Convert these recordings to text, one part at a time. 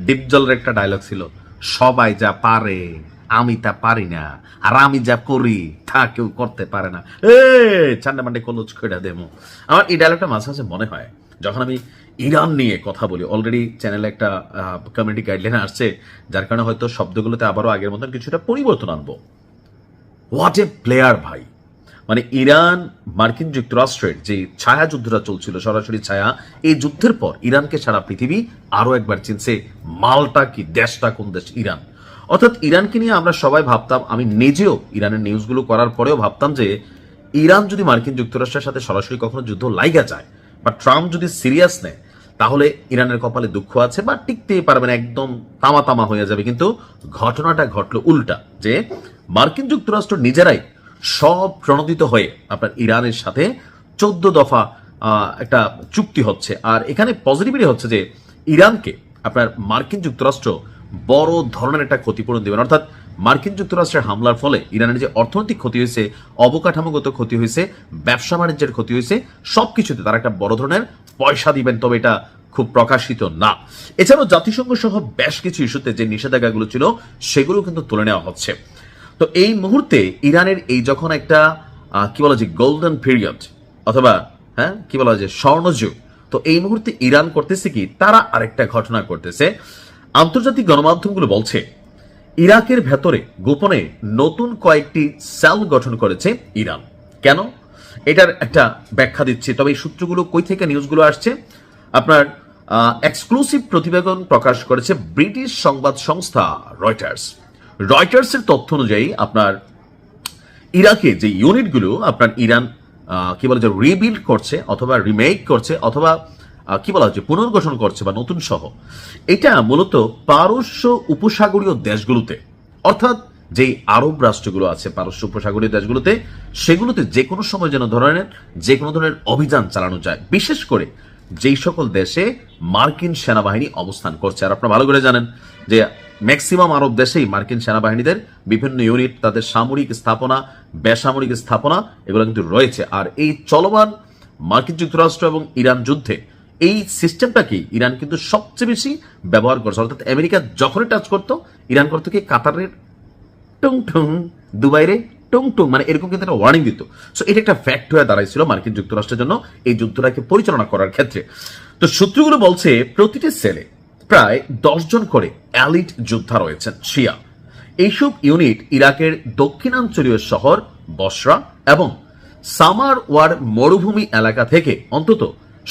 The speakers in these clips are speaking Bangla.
ডিপ জলের একটা ডায়লগ ছিল, সবাই যা পারে আমি তা পারি না, আর আমি যা করি তা কেউ করতে পারে না। চান্ডা মান্ডে কলুচ করে দেবো। আমার এই ডায়লগটা মাঝে মাঝে মনে হয় যখন আমি ইরান নিয়ে কথা বলি। অলরেডি চ্যানেলে একটা কমিউনিটি গাইডলাইন আসছে, যার কারণে হয়তো শব্দগুলোতে আবারও আগের মতন কিছুটা পরিবর্তন আনবো। হোয়াট এ প্লেয়ার ভাই! মানে ইরান মার্কিন যুক্তরাষ্ট্রের যে ছায়া যুদ্ধটা চলছিল, সরাসরি ছায়া, এই যুদ্ধের পর ইরানকে সারা পৃথিবী আরো একবার চিনছে। মালটা কি দেশটা কোন দেশ? ইরান। অর্থাৎ ইরানকে নিয়ে আমরা সবাই ভাবতাম, আমি নিজেও ইরানের নিউজগুলো করার পরেও ভাবতাম যে ইরান যদি মার্কিন যুক্তরাষ্ট্রের সাথে সরাসরি কখনো যুদ্ধ লাইগা যায় বা ট্রাম্প যদি সিরিয়াস নেয়, তাহলে ইরানের কপালে দুঃখ আছে বা টিকতেই পারবে না, একদম তামা তামা হয়ে যাবে। কিন্তু ঘটনাটা ঘটলো উল্টা, যে মার্কিন যুক্তরাষ্ট্র নিজেরাই সব প্রণোদিত হয়ে আপনার ইরানের সাথে 14 দফা একটা চুক্তি হচ্ছে। আর এখানে পজিটিভিটি হচ্ছে যে ইরানকে আপনার মার্কিন যুক্তরাষ্ট্র বড় ধরনের একটা ক্ষতিপূরণ দেবেন। অর্থাৎ মার্কিন যুক্তরাষ্ট্রের হামলার ফলে ইরানের যে অর্থনৈতিক ক্ষতি হয়েছে, অবকাঠামোগত ক্ষতি হয়েছে, ব্যবসা বাণিজ্যের ক্ষতি হয়েছে, সবকিছুতে তারা একটা বড় ধরনের পয়সা দিবেন। তবে এটা খুব প্রকাশিত না। এছাড়াও জাতিসংঘ সহ বেশ কিছু ইস্যুতে যে নিষেধাজ্ঞাগুলো ছিল সেগুলো কিন্তু তুলে নেওয়া হচ্ছে। তো এই মুহূর্তে ইরানের এই যখন একটা কি বলা যায় গোল্ডেন পিরিয়ড, অথবা কি বলা যায় স্বর্ণযুগ, তো এই মুহূর্তে ইরান করতেছে কি, তারা আরেকটা ঘটনা করতেছে। আন্তর্জাতিক গণমাধ্যমগুলো বলছে ইরাকের ভেতরে গোপনে নতুন কয়েকটি সেল গঠন করেছে ইরান। কেন? এটার একটা ব্যাখ্যা দিচ্ছি। তবে এই সূত্রগুলো কই থেকে নিউজগুলো আসছে, আপনার এক্সক্লুসিভ প্রতিবেদন প্রকাশ করেছে ব্রিটিশ সংবাদ সংস্থা রয়টার্সের তথ্য অনুযায়ী আপনার ইরাকে যে ইউনিটগুলো আপনার ইরান কি বলা যায় রিবিল্ড করছে অথবা রিমেক করছে অথবা কি বলা হচ্ছে পুনর্গঠন করছে বা নতুন সহ, এটা মূলত পারস্য উপসাগরীয় দেশগুলোতে, অর্থাৎ যে আরব রাষ্ট্রগুলো আছে পারস্য উপসাগরীয় দেশগুলোতে, সেগুলোতে যে কোনো সময় যে কোনো ধরনের অভিযান চালানো যায়, বিশেষ করে যেই সকল দেশে মার্কিন সেনাবাহিনী অবস্থান করছে। আর আপনারা ভালো করে জানেন যে ম্যাক্সিমাম আরব দেশেই মার্কিন সেনাবাহিনীদের বিভিন্ন ইউনিট, তাদের সামরিক স্থাপনা, বেসামরিক স্থাপনা, এগুলো কিন্তু রয়েছে। আর এই চলমান মার্কিন যুক্তরাষ্ট্র এবং ইরান যুদ্ধে এই সিস্টেমটাকে ইরান কিন্তু সবচেয়ে বেশি ব্যবহার করছে। অর্থাৎ আমেরিকা যখনই টাচ করতো, ইরান করতো কি কাতারের টুং টুং, দুবাইরে টুং টুং, মানে এরকম কিন্তু একটা ওয়ার্নিং দিত। সো এটা একটা ফ্যাক্ট হয়ে দাঁড়াইছিল মার্কিন যুক্তরাষ্ট্রের জন্য এই যুদ্ধটাকে পরিচালনা করার ক্ষেত্রে। তো সূত্রগুলো বলছে প্রতিটি সেলে প্রায় 10 জন করে এলিট যোদ্ধা রয়েছেন শিয়া। এইসব ইউনিট ইরাকের দক্ষিণাঞ্চলীয় শহর বসরা এবং সামার ওয়ার মরুভূমি এলাকা থেকে অন্তত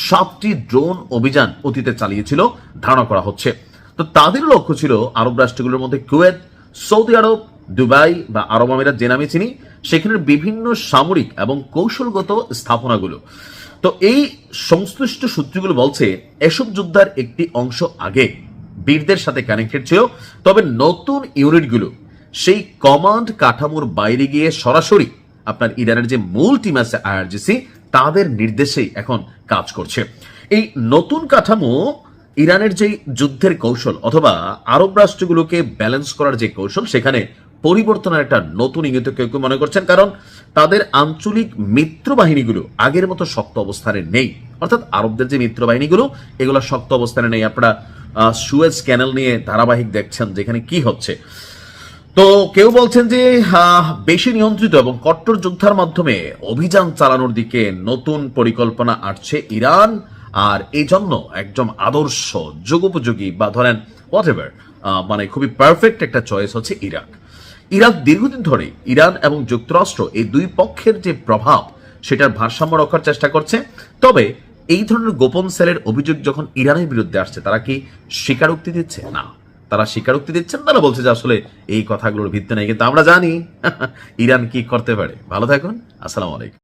7টি ড্রোন অভিযান অতীতে চালিয়েছিল ধারণা করা হচ্ছে। তো তাদের লক্ষ্য ছিল আরব রাষ্ট্রগুলোর মধ্যে কুয়েত, সৌদি আরব, দুবাই বা আরব আমিরাত যে নামে চিনি, সেখানের বিভিন্ন সামরিক এবং কৌশলগত স্থাপনাগুলো। তো এই সংশ্লিষ্ট সূত্রগুলো বলছে এসব যুদ্ধের একটি অংশ আগে বীরদের সাথে কানেক্টেড ছিল, তবে নতুন ইউনিটগুলো সেই কমান্ড কাঠামোর বাইরে গিয়ে সরাসরি আপনার ইরানের যে মূল টিম আছে আইআরজিসি, তাদের নির্দেশেই এখন কাজ করছে। এই নতুন কাঠামো ইরানের যে যুদ্ধের কৌশল অথবা আরব রাষ্ট্রগুলোকে ব্যালেন্স করার যে কৌশল, সেখানে পরিবর্তনের একটা নতুন ইঙ্গিত কেউ কেউ মনে করছেন। কারণ তাদের আঞ্চলিক মিত্র বাহিনীগুলো আগের মতো শক্ত অবস্থানে নেই। অর্থাৎ আরবদের যে মিত্র বাহিনীগুলো, এগুলো শক্ত অবস্থানে নেই। আপনারা সুয়েজ ক্যানেল নিয়ে ধারাবাহিক দেখছেন যেখানে কি হচ্ছে। তো কেউ বলছেন যে বেশি নিয়ন্ত্রিত এবং কট্টর যুদ্ধার মাধ্যমে অভিযান চালানোর দিকে নতুন পরিকল্পনা আসছে ইরান। আর এই জন্য একদম আদর্শ যুগোপযোগী বা ধরেন হোয়াটএভার, মানে খুবই পারফেক্ট একটা চয়েস হচ্ছে ইরাক দীর্ঘদিন ধরে ইরান এবং যুক্তরাষ্ট্র এই দুই পক্ষের যে প্রভাব, সেটার ভারসাম্য রক্ষার চেষ্টা করছে। তবে এই ধরনের গোপন সেলের অভিযোগ যখন ইরানের বিরুদ্ধে আসছে, তারা কি স্বীকারোক্তি দিচ্ছে? না, তারা স্বীকারোক্তি দিচ্ছেন। তারা বলছে যে আসলে এই কথাগুলোর ভিত্তি নেই। কিন্তু আমরা জানি ইরান কি করতে পারে। ভালো থাকুন, আসসালামু আলাইকুম।